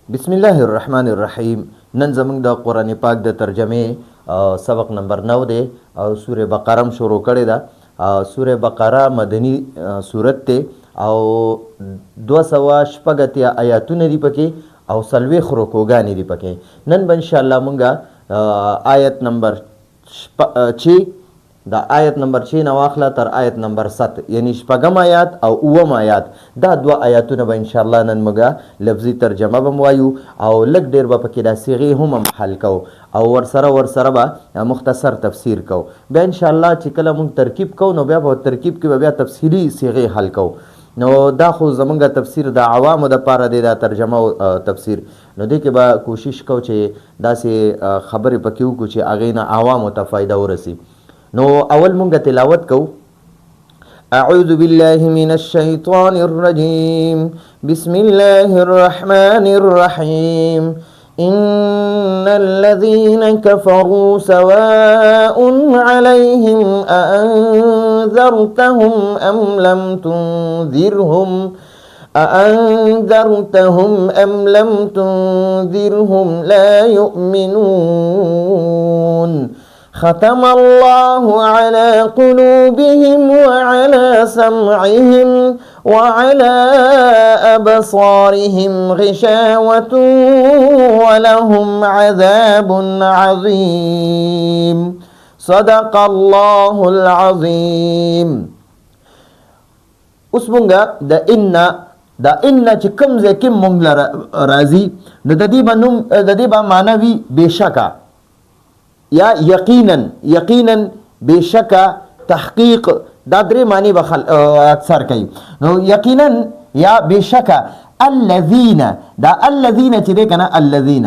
بسم الله الرحمن الرحیم. نن زموږ د قرآن پاک د ترجمه سبق نمبر 9 دی او سوره بقره هم شروع کړې ده. سوره بقره مدنی سورت دی او 280 آیاتونه دي پکې او 40 رکوګانې دي پکې. نن به انشاءالله مونږه آیت نمبر 6 دا آیت نمبر 6 نه واخله تر آیت نمبر 7 یعنی شپږم آیات او اووم آیات دا دوه آیاتونه به انشاءالله نن موږ لفظي ترجمه به وایو او لږ ډېر به پکې دا صیغې هم حل کوو او ورسره به مختصر تفسیر کوو. بیا انشاءالله چې کله موږ ترکیب کوو نو بیا په ترکیب کې به بیا تفصیلي صیغې حل کوو. نو دا خو زمونږ تفسیر د عوامو دپاره دی دا ترجمه او تفسیر. نو دې کې به کوشش کوو چې داسې خبرې پکې وکړو چې هغې نه عوامو ته فایده ورسي. نو اول مونږ تلاوت کو. اعوذ بالله من الشیطان الرجیم بسم الله الرحمن الرحیم ان الذين كفروا سواء عليهم أأنذرتهم أم لم تنذرهم لا يؤمنون ختم الله على قلوبهم وعلى سمعهم وعلى أبصارهم غشاوة ولهم عذاب عظيم صدق الله العظيم. اوس مونږه د ان چې کوم ځای کې مونږ راځي نو د دې به معنی وي بېشکه یا یقینا بشکا تحقیق. دا درې معنی به اکثر کوي. نو یقینا یا بشکا الذین دا الذین چې دی کنه الذین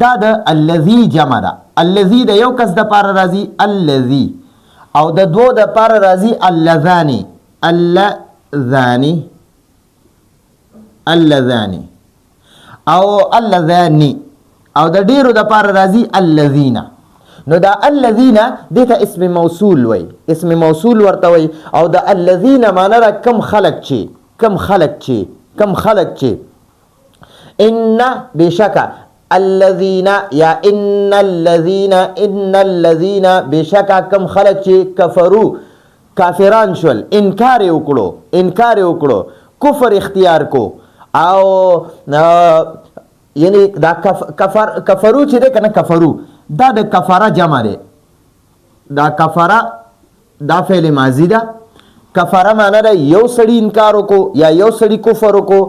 دا د الذی جمع ده. الذی د یو کس د پاره راځي الذی او د دوه د پاره راځي اللذانی او اللذانی او د ډیرو د پاره راځي الذین. نو دا الذین دیتا اسم موصول وی، اسم موصول ورته وی. او دا الذین معنی را کم خلق چی ان بشکا الذین یا ان الذین بشکا کم خلق چی کفرو کافران شول انکار وکړو کفر اختیار کو. او یعنی دا کفرو چې ده کنه کفرو دا د کفاره جمع ده. دا کفاره دا فعل ماضی ده. کفاره معنی ده یو سړی انکار وکړو یا یو سړی کفر وکړو.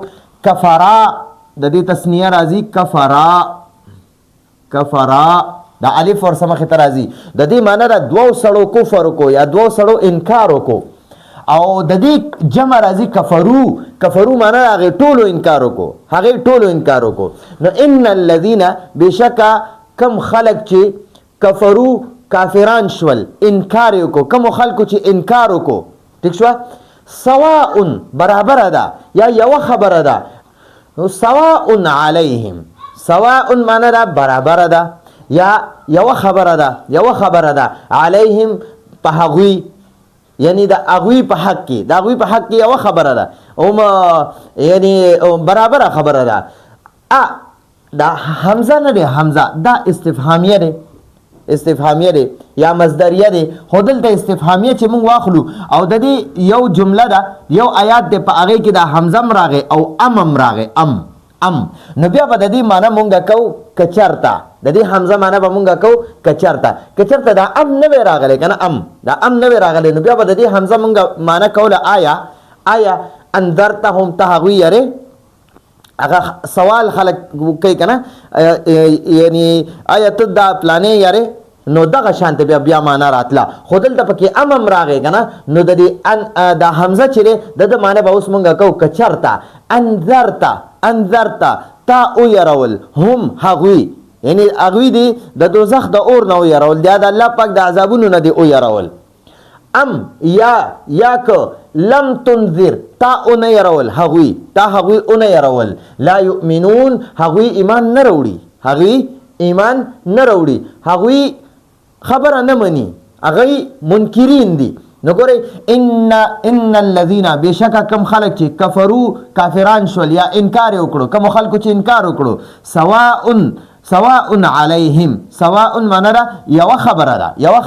کفاره د دې تسنیه راځي کفرا دا الف ورسره مخې ته راځي. د دې معنی ده دوه سړو کفر وکړو یا دوه سړو انکار وکړو. او د دې جمع راځي کفرو معنی هغې ټولو انکار وکړو. نو ان الذین بشکا کم خلق چې کفرو کافران شول انکار وکړو. کم خلکو چې انکار وکړو ټیک شوه. سواء برابر ده یا یو خبره ده. نو سواء علیهم سواء معنی ده برابر ده یا یو خبره ده علیهم په هغوی یعنی د هغوی په حق کې یو خبره ده یعنی برابر خبره ده. دا حمزه نه دی، حمزه دا استفهامیه دی یا مصدریه دی. خو دلته استفهامیه چې مونږ واخلو او د دې یو جمله ده یو آیات دی په هغې کې دا حمزه م راغی او ام راغی ام. نو بیا به د دې معنی مونږه کوو کچرته. د دې حمزه معنی به مونږه کوو کچرته دا ام نه وی راغلی که نه دا ام نه وی راغلی. نو بیا به د دې حمزه مونږه معنی کوله آیا انذرتهم ته هغوی یارې هغه سوال خلق کوي کنه یعنی آیا ته دا پلانې یارې نو دغه شانته بیا معنا راتله. خو دلته پکې ام راغی کنه نو د دې دا حمزه چې دی د معنی به اوس مونږ کوو کچرته. انذرته تا او یرول هم هغوی یعنی هغوی دی د دوزخ د اور نه او یرول دی د الله پاک د عذابونو نه دی او یرول. ام یا که لم تنذر تا اونه يرول هغوی اونه يرول لا يؤمنون هغوی ایمان نه وروړي هغوی خبره نه مني هغوی منکرین دي نو ګورئ ان الذين بشک کم خلق چې کفرو کافران شول یا انکار وکړو کوم خلکو چې انکار وکړو سواء علیهم سواء معنا ده یو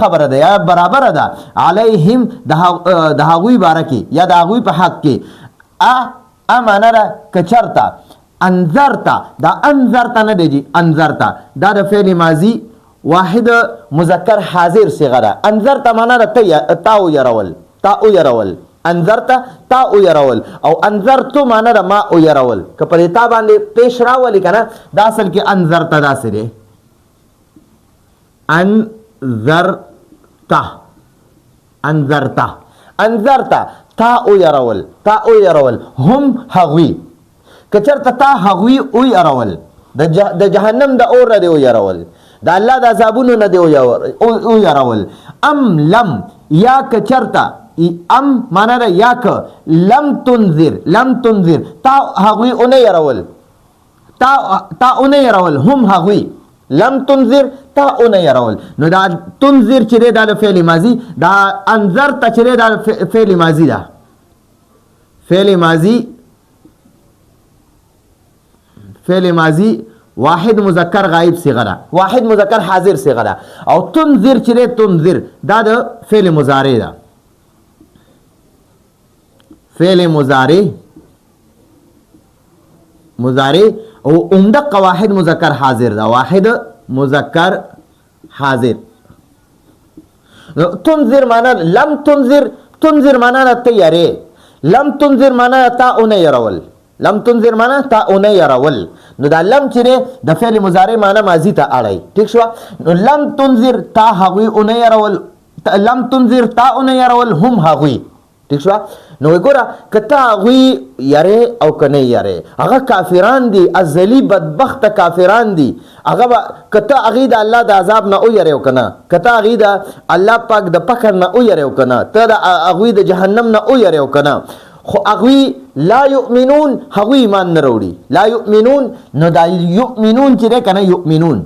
خبره ده یا برابر ده علیهم د هغوی باره کې یا د هغوی په حق کې معنا ده کچرتا انذرتا دا انذرتا نه دی انذرتا دا د فعل ماضی واحد مذکر حاضر صيغه ده انذرتا معنا ده تا او يرول انذرتا تا او يرول او انذرتو معنا ده ما او يرول که په تا باندې پیش راولي کنه دا اصل کې انذرتا دا سره انذرتا تا او يرول هم هغوی کچرته تا هغوی او يرول د جهنم د اور نه دی او يرول د الله د عذابونو نه دی او يرول ام لم یا کچرته ام معنا ده یا ک لم تنذر تا هغوی او نه يرول تا او نه يرول هم هغوی لم تنذر تا او نه يرول نو دا تنذر چې دا فعل ماضی دا انذر ته چې دا فعل ماضی ده فعل ماضی واحد مذکر غائب صيغه ده واحد مذکر حاضر صيغه ده او تنذر چې تنذر دا د فعل مضارع ده فعل مضارع او عمدق واحد مذکر حاضر ده واحد مذکر حاضر تنذر معنا لم تنذر معنا تیارې لم تنذر معنا تا او نه يرول نو دا لم چې د فعل مضارع معنا ماضی ته اړای ٹھیک شو نو لم تنذر تا هغوی او نه يرول لم تنذر تا او نه يرول هم هغوی ٹھیک شو نو وګوره کته هغوی یاره او کنه یاره هغه کافران دي ازلی بدبخت کافران دي هغه کته هغه د الله د عذاب نه او یاره او کنه کته هغه د الله پاک د پکړ نه او یاره او کنه ته هغه د جهنم نه او یاره او کنه خو هغوی لا یؤمنون هغوی ایمان نه وروړي لا یؤمنون نو دا یؤمنون چې کنه یؤمنون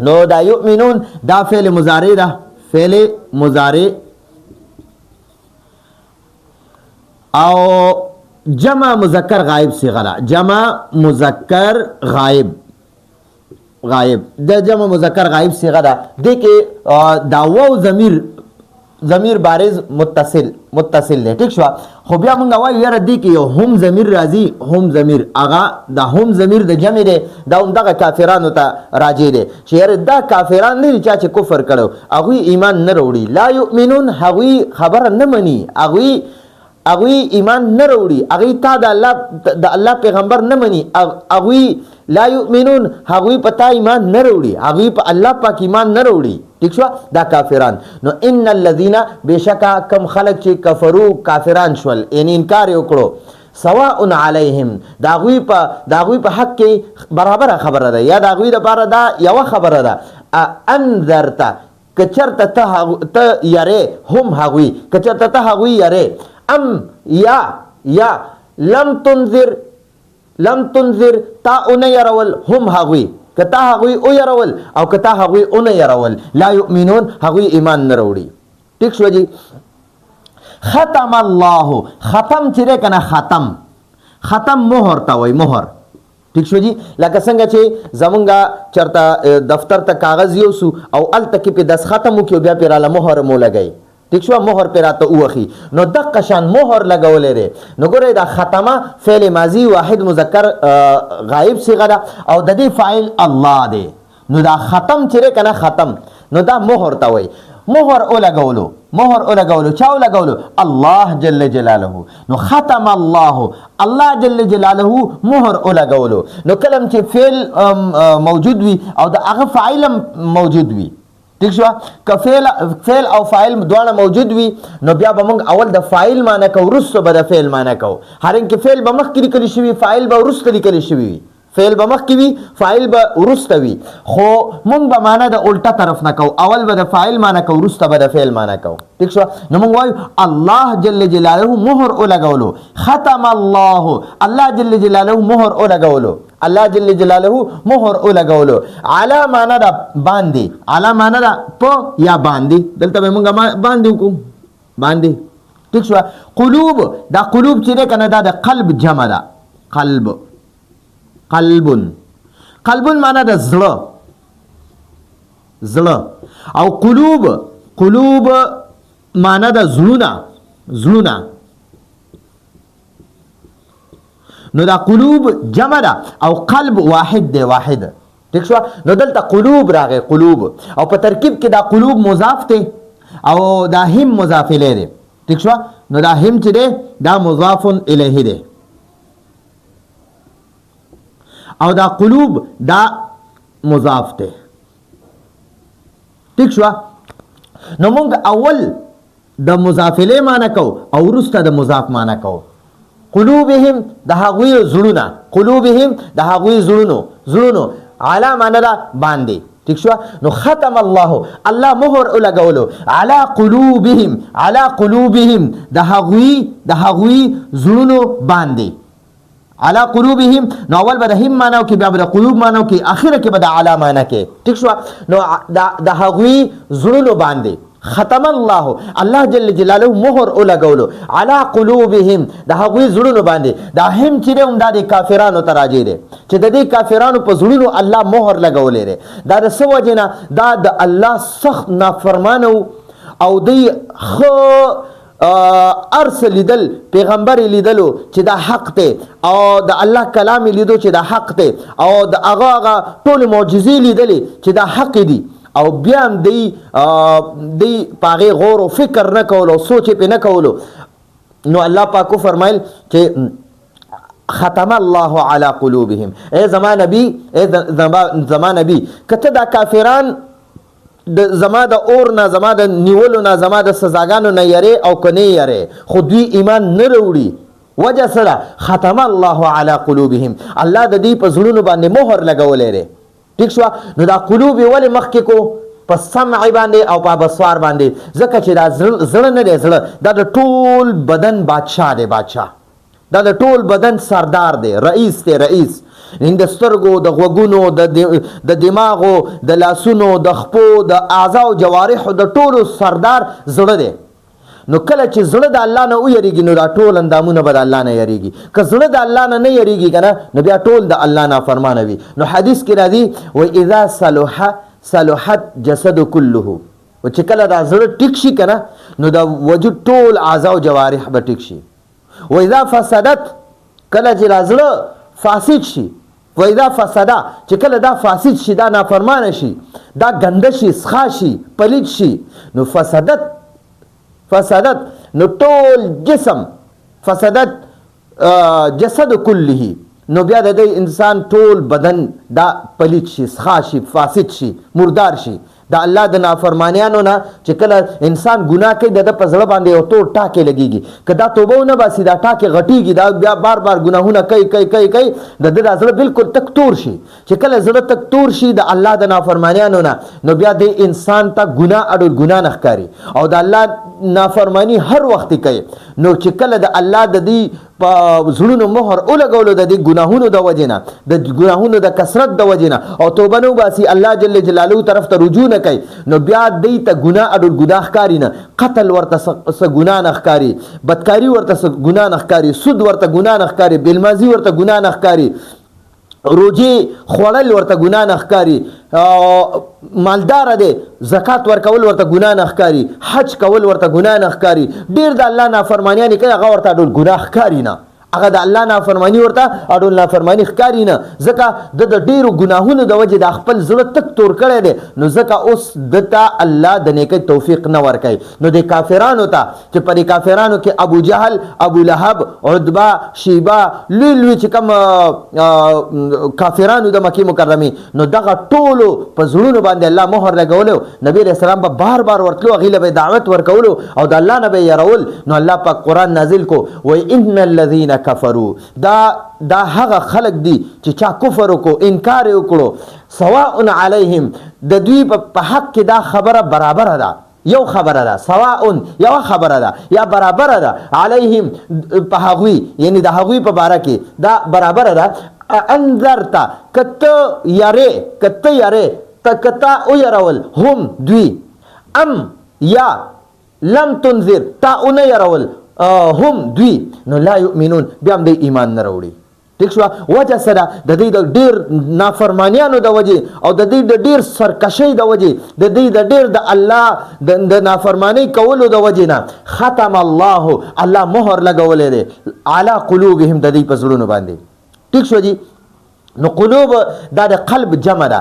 نو دا یؤمنون دا فعل مضارع ده فعل مضارع او جمع مذکر غائب صيغه ده جمع مذکر غائب د جمع مذکر غائب صيغه ده د کې دا واو ضمیر بارز متصل دی ٹھیک شو خو بیا مونږ وایو یاره دی کې یو هم ضمیر راځي هم ضمیر هغه دا هم ضمیر د جمع دی دا همدغه کافرانو ته راجع دی چې یاره دا کافران نه دي چا چې کفر کړو هغوی ایمان نه راوړي لا یؤمنون هغوی خبره نه مني هغوی ایمان نه راوړي هغوی تا د الله پیغمبر نه مني هغوی لا یؤمنون هغوی په تا ایمان نه راوړي هغوی په الله پاک ایمان نه راوړي ٹھیک شو دا کافران نو ان الذين بشکا کم خلق چې کفرو کافران شول یعنی انکار وکړو سواء علیهم داغوی په حق کې برابر خبره ده یا داغوی د بار ده یو خبره ده انذرت کچرته ته یاره هم هغوی کچرته ته هغوی یاره ام یا لم تنذر تا اون يرول هم هغوی کتا هغوی او يرول او کتا هغوی اون يرول لا يؤمنون هغوی ایمان نه وروړي ٹھیک شو جی ختم الله ختم چې کنه ختم مهر تا وای مهر ٹھیک شو جی لکه څنګه چې زمونږه چرته دفتر ته کاغذ یوسو او ال تک په دس ختمو کې بیا پیراله مهر مو لګی ٹھیک شو مهر پیراته اوخی نو دقه شان مهر لګولې ده نو ګوره دا ختمه فعل ماضی واحد مذکر غائب صيغه ده او د دې فاعل الله ده نو دا ختم چې کنه ختم نو دا مهر تا وای مهر او لګولو چاو لګولو الله جل جلاله نو ختم الله جل جلاله مهر او لګولو نو کلم چې فعل موجود وي او د هغه فاعل موجود وي ٹھیک شو که فعل او فاعل دواړه موجود وي نو بیا به موږ اول د فاعل معنی کو وروسته به د فعل معنی کو هر ان کې فعل به مخکې لیکل شوی فاعل به وروسته لیکل شوی فعل به مخکې وي فاعل به وروسته وي خو موږ به معنی د الټه طرف نه کو اول به د فاعل معنی کو وروسته به د فعل معنی کو ٹھیک شو نو موږ وایو الله جل جلاله مهر او لګولو ختم الله جل جلاله مهر او لګولو الله جل جلاله مهر او لګولو علی معنا دا باندې علی معنا دا په یا باندې دلته موږ باندې وکړو باندې ٹھیک شو قلوب دا قلوب چې کنه دا د قلب جمع ده قلبون معنا د زړه او قلوب معنا د زړونه نو دا قلوب جمع ده او قلب واحد ٹھیک شو نو دلته قلوب راغی قلوب او په ترکیب کې دا قلوب مضاف ته او دا هم مضاف الیه دی ٹھیک شو نو دا هم چې دی دا مضاف الیه دی او دا قلوب دا مضاف ته ٹھیک شو نو موږ اول د مضاف الیه معنی کو او وروسته د مضاف معنی کو قلوبهم د هغوی زړونو علا معنی دا باندې ٹھیک شو نو ختم الله مهر لګولو علی قلوبهم د هغوی زړونو باندې علی قلوبهم نو اول به د هم معنی او کې بیا به د قلوب معنی او کې اخره کې به د علا معنی کې ٹھیک شو نو د هغوی زړونو باندې ختم الله جل جلاله مهر لګولو علی قلوبهم د هغوی زړونو باندې دا هم چې هم د کافرانو ته راځي دي چې د دې کافرانو په زړونو الله مهر لګولې ده دا د څه وجه نه دا د الله سخت نافرمانه او دی خو ارس لیدل پیغمبر لیدلو چې دا حق ته او د الله کلام لیدو چې دا حق ته او د هغه ټول معجزې لیدلې چې دا حق دي او بیا هم دی پاغه غور او فکر نه کولو سوچ په نه کولو نو الله پاک فرمایل چې ختم الله علی قلوبهم ای زمان نبی کته دا کافران د زما د اور نه زما د نیولو نه زما د سزاګانو نه یری او کنه یری خو دوی ایمان نه وروړي وجه سره ختم الله علی قلوبهم الله د دې په زړونو باندې مهر لګولې لري ٹھیک شو نو دا قلوب ولې مخکې کو په سمع باندې او په بصار باندې ځکه چې دا زړه نه دی زړه دا د ټول بدن بادشاه دی دا د ټول بدن سردار دی رئیس د سترګو د غوږونو د دماغو د لاسونو د خپو د اعضاء او جوارحو د ټولو سردار زړه دی نو کله چې زړه د الله نه ویریږي نو دا ټول اندامونه به د الله نه یریږي که زړه د الله نه یریږي کنه نو بیا ټول د الله نافرمانه وي نو حدیث کې راځي و اذا صلحت جسد كله و چې کله دا زړه ټیک شي کنه نو د وجود ټول اعضاء او جوارح به ټیک شي و اذا فسدت کله چې دا زړه فاسد شي و اذا فسدا چې کله دا فاسد شي دا نافرمانه شي دا ګنده شي سخا شي پلید شي نو فسدت نو ټول جسم فسدت جسد كله نو بیا د انسان ټول بدن دا پلید شي سخا شي فاسد شي مردار شي دا الله د نافرمانیانو نه چې کله انسان ګناه کوي د په زړه باندې یو تور ټاکې لګیږي که دا توبه ونه باسي دا ټاکې غټیږي دا بیا بار ګناهونه کوي د ده دا زړه بالکل تک تور شي چې کله زړه تک تور شي د الله د نافرمانیانو نه نو بیا د انسان ته ګناه اډول ګناه نه ښکاري او د الله نافرمانی هر وخت کوي نو چې کله د الله د دې په زړونو مهر ولګولو د دې ګناهونو د وجې نه د ګناهونو د کثرت د وجې نه او توبه نه وباسي الله جل جلاله طرف ته رجوع نه کوي نو بیا دی ته ګناه اډول ګناه ښکاري نه قتل ورته څه ګناه نه ښکاري بدکاري ورته څه ګناه نه ښکاري سود ورته ګناه نه ښکاري بېلمازي ورته ګناه نه ښکاري روجي خوړل ورته ګناه نه ښکاري مالدار دی زکات ورکول ورته ګناه نه ښکاري حج کول ورته ګناه نه ښکاري ډېر د الله نافرمانیانې کوي هغه ورته ډول ګناه ښکاري نه هغه د الله نافرمانی ورته اډول نافرمانی ښکاري نه ځکه د ډېرو ګناهونو د وجې د خپل زړه تک تور کړی دی نو ځکه اوس دته الله د نیکۍ توفیق نه ورکوي نو د کافرانو ته چې په دې کافرانو کې ابو جهل ابو لهب عتبه شیبه لوی چې کوم کافرانو د مکې مکرمې نو دغه ټولو په زړونو باندې الله مهر لګولو نبی علیه السلام به بار ورتلو هغې له به دعوت ورکولو او د الله نه به یې یرول نو الله پاک قرآن نازل کو وایي ان الذین کفروا دا هغه خلق دي چې چا کفر وکړو انکار وکړو سواء علیهم د دوی په حق کې دا خبره برابره ده یو خبره ده سواء یو خبره ده یا برابره ده علیهم په هغوی یعنی د هغوی په باره کې دا برابره ده انذرته کته یاره کته او يرول هم دوی ام یا لم تنذر تا اونه يرول هم دوی نو لا یؤمنون بیا هم د ایمان نه راوړي. ٹھیک شو وجه سره د دې د ډیر نافرمانیانو د وجه او د دې د ډیر سرکشۍ د وجه د دې د ډیر د الله د نافرمانی کولو د وجه نه ختم الله مهر لګولې دی علی قلوبهم د دې په زړونو باندې. ٹھیک شو جی. نو قلوب دا د قلب جمع ده.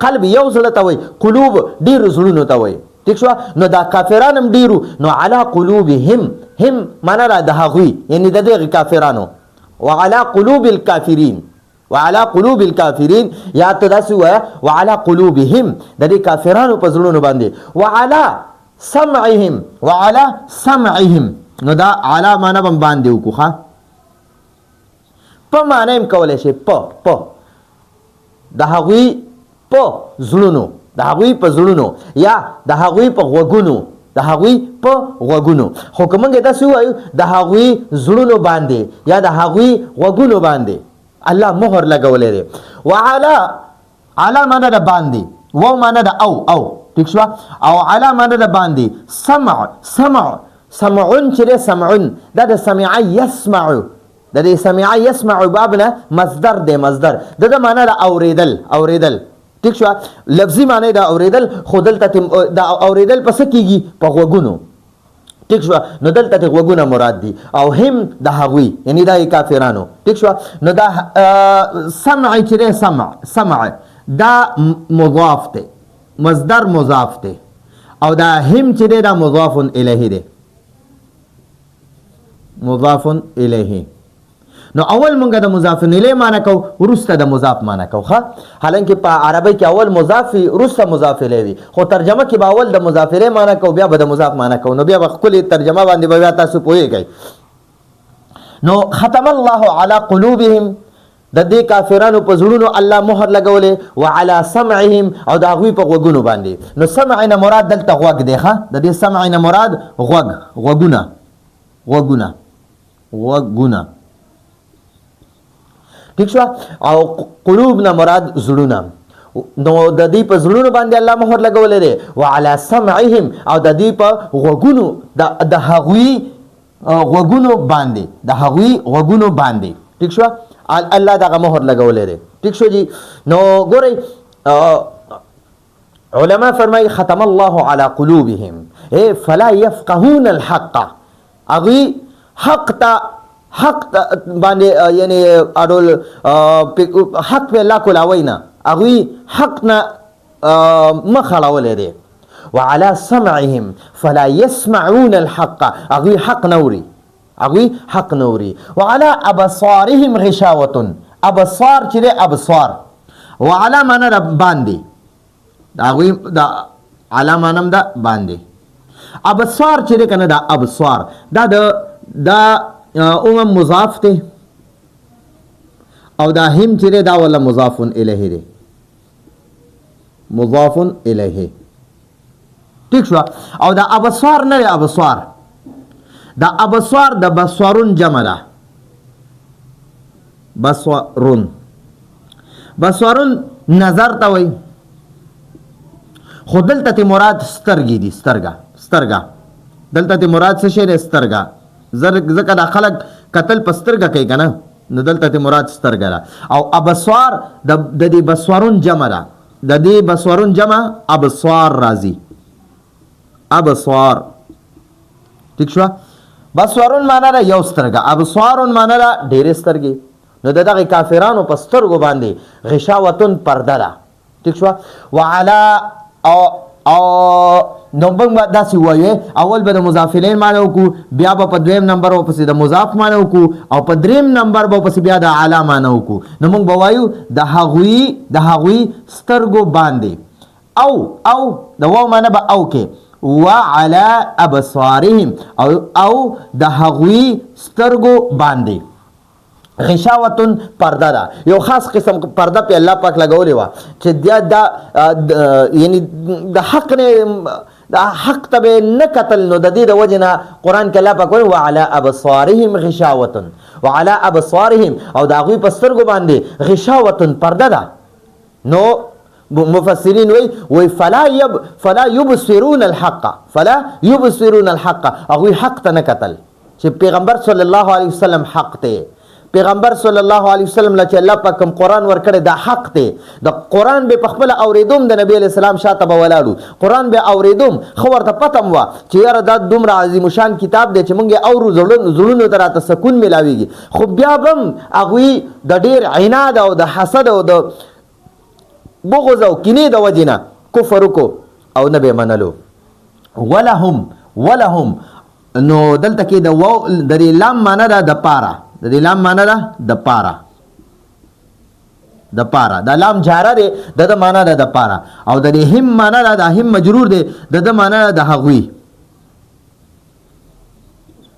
قلب یو زړه ته وای، قلوب ډیر زړونو ته وای. ٹھیک شو. نو دا کافران هم ډیرو نو علی قلوبهم هم معنا را د هغوی یعنی د دې کافرانو وعلى قلوب الكافرين یا تداسو وعلى قلوبهم د دې کافرانو په زړونو باندې وعلى سمعهم نو دا علا معنا باندې وکړه په معنا هم کولای شي په د هغوی په زړونو یا د هغوی په غوږونو خو که موږ داسې ووایو د هغوی زړونو باندې یا د هغوی غوږونو باندې الله مهر لګولی دی. علا معنا د باندې، واو معنا د او ټیک شوه، او علا معنا د باندې. سمعون چې دی سمعون دا د سمع یسمعو د دې سمع یسمعو باب نه مصدر دی. مصدر د معنا د اوریدل ٹھیک شو. لفظي معنی دا اوریدل خو دلته دا اوریدل پس کیږي په غوږونو. ٹھیک شو. نو دلته غوږونه مراد دي او هم د هغوی یعنی دا کافرانو. ٹھیک شو. نو دا سمع چې دی سمع دا مضاف دی، مصدر مضاف دی، او دا هم چې دی دا مضاف الیه دی، مضاف الیه. نو اول مونږ د مضاف الیه معنی کو ورسته د مضاف معنی کو حالانکه په عربی کې اول مضاف ورسته مضاف الیه وي، خو ترجمه کې به اول د مضاف الیه معنی کو بیا به د مضاف معنی کو. نو بیا به خپل ترجمه باندې بیا تاسو پوهیږئ. نو ختم الله علی قلوبهم د دې کافرانو په زړونو الله مهر لګولې وعلى سمعهم او د هغوی په غوږونو باندې. نو سمع نه مراد دلته غوږ دی د دې سمع نه مراد غوږونه ٹھیک شو. او قلوب نه مراد زړونه. نو د دې په زړونو باندې الله مهر لګولې دی وعلى سمعهم او د دې په غوږونو د هغوی غوږونو باندې ٹھیک شو الله دغه مهر لګولې دی. ٹھیک شو جی. نو ګورئ علما فرمای ختم الله على قلوبهم فلا يفقهون الحق. اغوی حق باندې یعنی اډول حق په الله کولاوي نه، اغوی حق نه مخړولې دي. وعلى سمعهم فلا يسمعون الحق اغوی حق نوري. وعلى ابصارهم غشاوه ابصار چې ده ابصار وعلى معنا باندې اغوی دا علا معنا دا باندې. ابصار چې ده کنه دا ابصار دا مضاف ته او دا هم چې دا ولا مضاف الیه دی، مضاف الیه. ٹھیک شو. او دا ابصار نه ابصار دا ابصار د بصارون جمع ده. بصارون نظر ته وای، خو دلته مراد سترګې دي. سترګه دلته مراد څه شی دی؟ سترګه. ځکه دا خلک قتل په سترګه کوي که نه، نو دلته مراد سترګه ده. او ابصار د دې بصارون جمع ده، د دې بصارون جمع ابصار راځي. ابصار ٹھیک شو. بصارون معنا ده یو سترګه، ابصارون معنا ده ډېرې سترګې. نو د دغه کافرانو په سترګو باندې غشاوتون پرده ده. ٹھیک شو. وعلى او نو موږ داسې وایو اول به د مضاف الیه معنی وکړو، بیا به په دویم نمبر ورپسې د مضاف معنی وکړو، او په دریم نمبر به ورپسې بیا د اعلی معنی وکړو. نو موږ به وایو د هغوی سترګو باندې او د واو معنی به او کې وعلى ابصارهم او د هغوی سترګو باندې غشاوتون پرده ده. یو خاص قسم پرده په الله پاک لګولې وه چې دا یعنی د حق نه دا حق ته نه کتل. نو د دې د وجې نه قرآن کې الله پاک وایي وعلى ابصارهم غشاوتون، وعلى ابصارهم او د هغوی په سترګو باندې غشاوتون پرده ده. نو مفسرین وی فلا یبصرون الحق هغوی حق ته نه کتل چې پیغمبر صلی الله علیه وسلم حق ته پیغمبر صلی الله علیه وسلم له چې الله پاک کوم قرآن ورکړی دا حق دی د قرآن به په خپله اورېدوم د نبی علیه السلام شاته به ولاړو قرآن به اورېدوم ښه ورته پته م وه چې یاره دا دومره عظیم شان کتاب دی چې موږ یې اورو زړونو ته راته سکون میلاویږي خو بیا به هم هغوی د ډېر عناد او د حسد او د بغض او کینې د وجې نه کفر وکړو او نه به یې منلو ولهم نو دلته کې د دې لام معنی ده د پاره د دې لام معنی ده د پاره دا لام جاره دی د معنی ده د پاره او د دې هم معنی ده د هم مجرور دی د معنی ده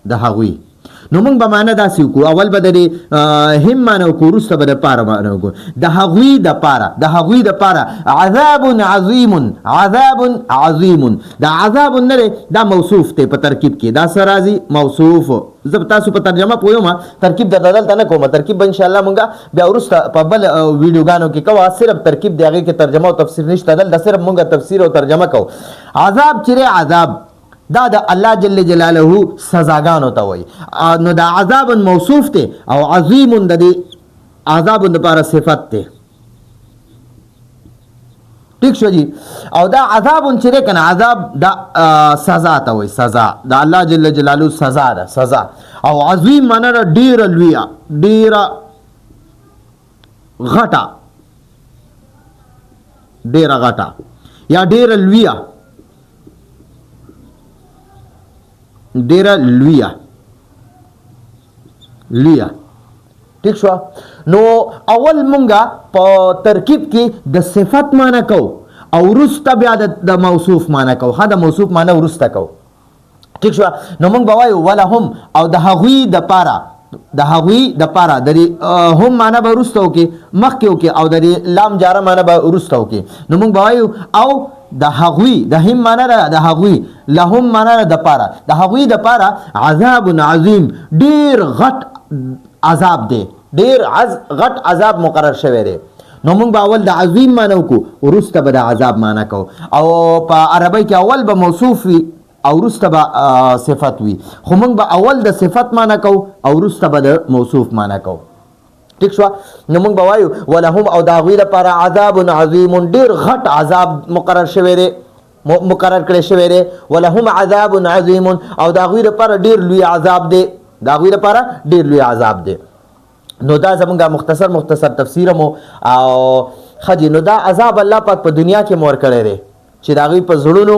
د هغوی نو موږ به معنی داسې وکړو اول به د دې هم معنی وکړو وروسته به د پاره معنی وکړو د هغوی د پاره عذاب عظیم دا عذاب نه دی دا موصوف دی په ترکیب کې دا څه راځي موصوف زه تاسو په ترجمه پوهیم ترکیب دلته نه کوم ترکیب به انشاءالله موږ بیا وروسته په بل ویډیوګانو کې کوو صرف ترکیب دی هغې کې ترجمه او تفسیر نشته دلته صرف موږ تفسیر او ترجمه کوو عذاب چې عذاب دا د الله جل جلاله سزاګانو ته وایي نو دا عذاب موصوف دی او عظیم د دې عذاب لپاره صفت دی ٹھیک شو جی او دا عذاب چې دی کنه عذاب دا سزا ته وایي سزا د الله جل جلاله سزا ده سزا او عظیم معنی ده ډیره لویه ډیره غټه یا ډیره لویه ډیره لویه ٹھیک شو نو اول مونږه په ترکیب کې د صفت معنی کو او وروسته بیا د موصوف معنی کو د موصوف معنی وروسته کو ٹھیک شو نو مونږ به وایو ولهم او د هغوی د پاره د هم معنی به وروسته وکړي مخکې وکړي او د لام جاره معنی به وروسته وکړي نو مونږ به وایو او د هغوی د هم معنی ده د هغوی لهم معنی ده د پاره د هغوی د پاره عذاب عظیم ډیر غټ عذاب دی ډیر غټ عذاب مقرر شوی دی نو موږ به اول د عظیم معنی وکړو وروسته به د عذاب معنی کوو او په عربی کې اول به موصوف وي او وروسته به صفت وي خو موږ به اول د صفت معنی کوو او وروسته به د موصوف معنی کوو ٹھیک شو نو موږ به وایو ولهم او د هغوی لپاره عذاب عظیم ډیر غټ عذاب مقرر کړی شوی دی ولهم عذاب عظیم او د هغوی لپاره ډیر لوی عذاب دی نو دا زمونږ مختصر تفسیر مو او خجی نو دا عذاب الله پاک په دنیا کې مور کړی دی چې د هغوی په زړونو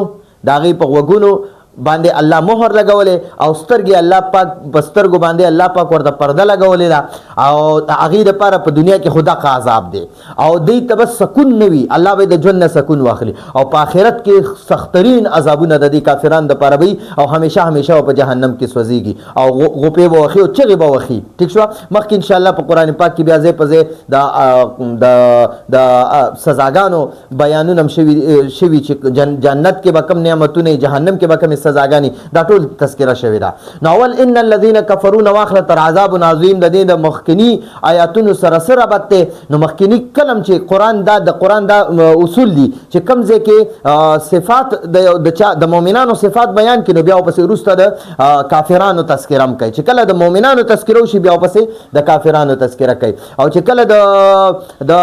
د هغوی په غوږونو باندې الله مهر لګولې او سترګې الله پاک په سترګو باندې الله پاک ورته پرده لګولې ده او د هغې دپاره په دنیا کې خو دغه عذاب دی او دوی ته به سکون نه وي الله به د ژوند نه سکون واخلي او په آخرت کې سخترین عذابونه د دې کافرانو دپاره به او همیشه به په جهنم کې سوځېږي او غوپې به وخي او چغې به وخي ټیک شوه مخکې انشاءالله په قرآن پاک کې بیا ځای په ځای د سزاګانو بیانونه هم شوي چې جنت کې به کوم نعمتونه جهنم کې به کومې سزاګانی دا ټول تذکرہ شوی دا نو اول ان الذين كفروا واخر تر عذاب عظیم د دې د مخکنی آیاتونو سره سره بته نو مخکنی کلم چې قران دا اصول دي چې کوم ځکه صفات د مؤمنانو صفات بیان کینو بیا پسې وروسته د کافرانو تذکرہ هم کوي چې کله د مؤمنانو تذکرہ شي بیا پسې د کافرانو تذکرہ کوي او چې کله د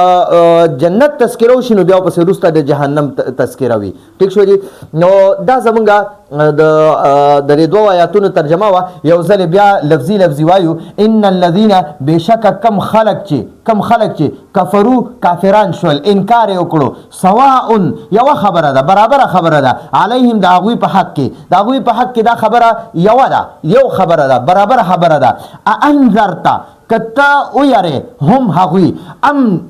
جنت تذکرہ شي نو بیا پسې وروسته د جهنم تذکرہ وي ٹھیک شو جی نو دا زمونږه د دې دوه آیاتونو ترجمه وا یو ځل بیا لفظي وایو ان الذين بشک کم خلق چې کفرو کافران شول انکار وکړو سواء یو خبره ده برابر خبره ده علیهم د هغوی په حق کې دا خبره یو خبره ده برابر خبره ده انذرتا کتا او یاره هم هغوی ام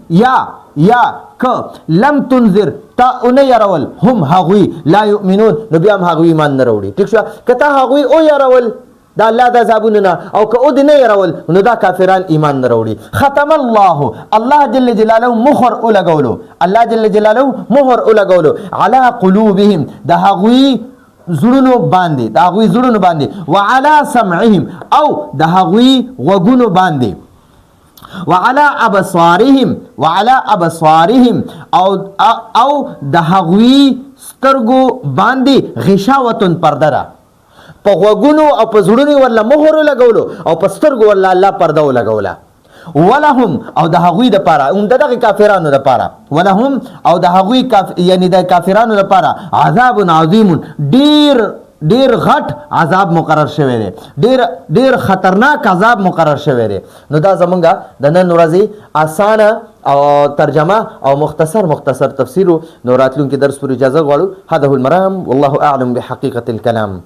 یا که لم تنذر تا اون يرول هم هغوی لا يؤمنون نو بیا هم هغوی ایمان نه راوړي ٹھیک شو کته هغوی او يرول دا الله د عذابونه نه او که او دې نه يرول نو دا کافران ایمان نه راوړي ختم الله جل جلاله مهر لګولو علی قلوبهم د هغوی زړونو باندې وعلى سمعهم او د هغوی غوږونو باندې وعلى ابصارهم او د هغوی سترګو باندې غشاوتن پرده ده په غوږونو او په زړونو ورله مهر لګولو او په سترګو ورله الله پرده ولګوله ولهم او د هغوی د پاره دغه کافرانو د پاره ولهم او د هغوی یعنی د کافرانو د پاره عذاب عظیم ډیر غټ عذاب مقرر شوی دی ډیر خطرناک عذاب مقرر شوی دی نو دا زمونږه د نن ورځې اسانه او ترجمه او مختصر تفسیر نو راتلونکي درس پر اجازه غواړو هذا هو المرام والله اعلم بحقيقة الكلام